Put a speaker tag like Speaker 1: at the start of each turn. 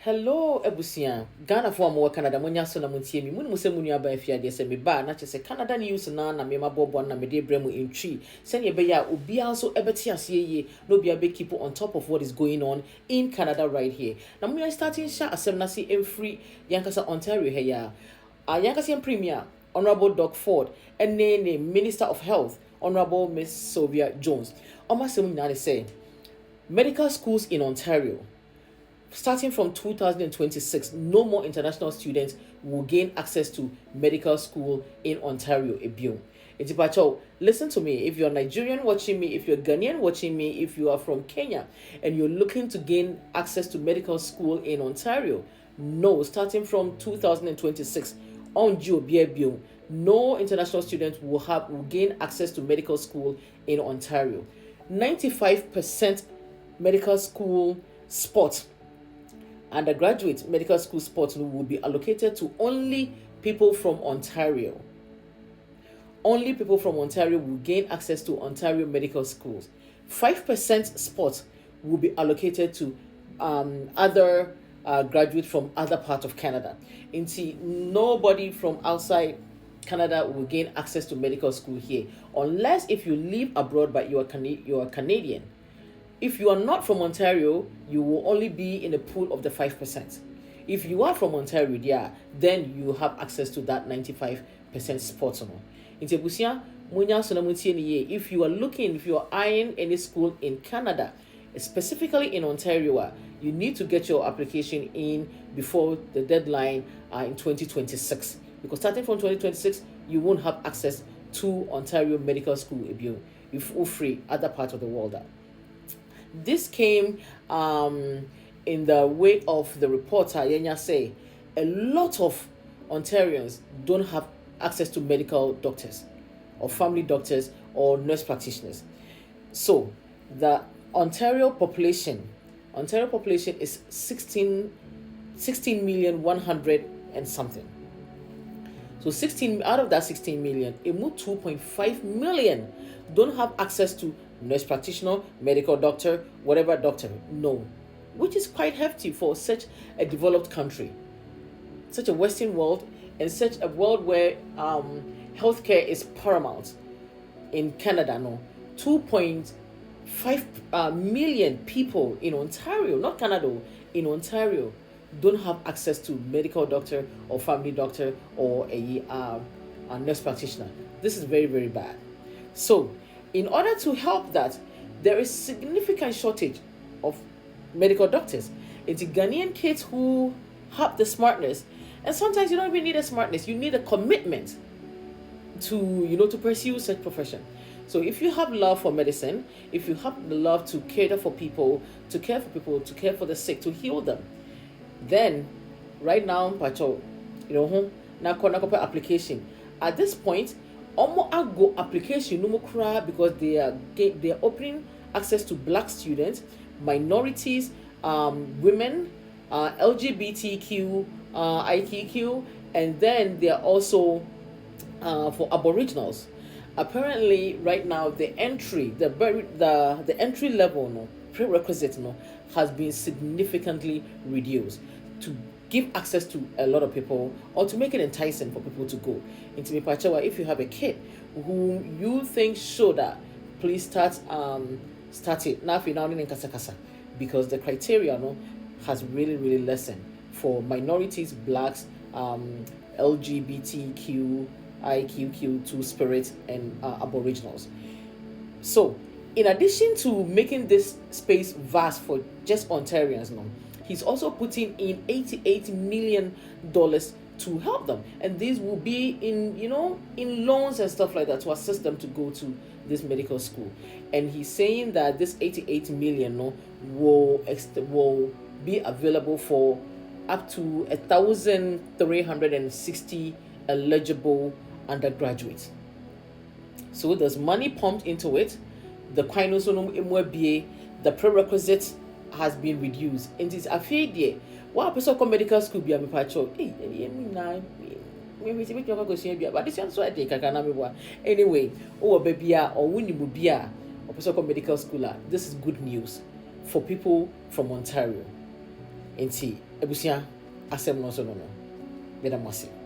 Speaker 1: Hello, Ebusia. Ghana for more Canada. Munya so na muntie mi. Munu se munu aba afia de se me ba na chese Canada news na me mabobo na me de bremu intri. Send ye be ya obi also ebeti ase ye no be be keep on top of what is going on in Canada right here. Na munya starting sha asem na si free yankasa Ontario here ya. Yankasa Premier Honourable Doug Ford and ne Minister of Health Honourable Miss Sylvia Jones. Oma se munya say medical schools in Ontario. Starting from 2026, no more international students will gain access to medical school in Ontario. Listen to me. If you're Nigerian watching me, if you're Ghanaian watching me, if you are from Kenya and you're looking to gain access to medical school in Ontario, no, starting from 2026, no international students will gain access to medical school in Ontario. 95% medical school spots, undergraduate medical school spots will be allocated to only people from Ontario. Only people from Ontario will gain access to Ontario medical schools. 5% spots will be allocated to other graduates from other parts of Canada. Nobody from outside Canada will gain access to medical school here, unless if you live abroad but you are Canadian. If you are not from Ontario, you will only be in the pool of the 5%. If you are from Ontario, yeah, then you have access to that 95% spot. If you are eyeing any school in Canada, specifically in Ontario, you need to get your application in before the deadline in 2026. Because starting from 2026, you won't have access to Ontario Medical School if you free other parts of the world. This came in the wake of the reporter Yenya say a lot of Ontarians don't have access to medical doctors or family doctors or nurse practitioners. So the Ontario population is 16,100,000 and something. So 16 out of that 16 million, 2.5 million don't have access to nurse practitioner, medical doctor, whatever doctor. No. Which is quite hefty for such a developed country, such a Western world, and such a world where healthcare is paramount. In Canada, no. 2.5 million people in Ontario, not Canada, in Ontario, don't have access to medical doctor or family doctor or a nurse practitioner. This is very, very bad. So, in order to help that, there is significant shortage of medical doctors. It's Ghanaian kids who have the smartness, and sometimes you don't even need a smartness, you need a commitment to pursue such profession. So if you have love for medicine, if you have the love to care for people, to care for the sick, to heal them, then right now, application. At this point, go application because they are opening access to black students, minorities, women, LGBTQ, IQQ, and then they are also for aboriginals. Apparently, right now the entry level prerequisite has been significantly reduced to give access to a lot of people, or to make it enticing for people to go into Mipachawa. If you have a kid whom you think should, please start it now. In Kasakasa, because the criteria has really lessened for minorities, blacks, LGBTQ, IQQ, Two-Spirit, and aboriginals. So, in addition to making this space vast for just Ontarians, he's also putting in $88 million to help them, and these will be in loans and stuff like that to assist them to go to this medical school. And he's saying that this 88 million will be available for up to 1,360 eligible undergraduates. So there's money pumped into it. The prerequisite has been reduced. And it's a fair day. What person come medical school be a pacho? But this one so I take anyway. Oh baby or winnie or person medical school. This is good news for people from Ontario. And see, Ebusia, asem no so no no. Meda mo ase.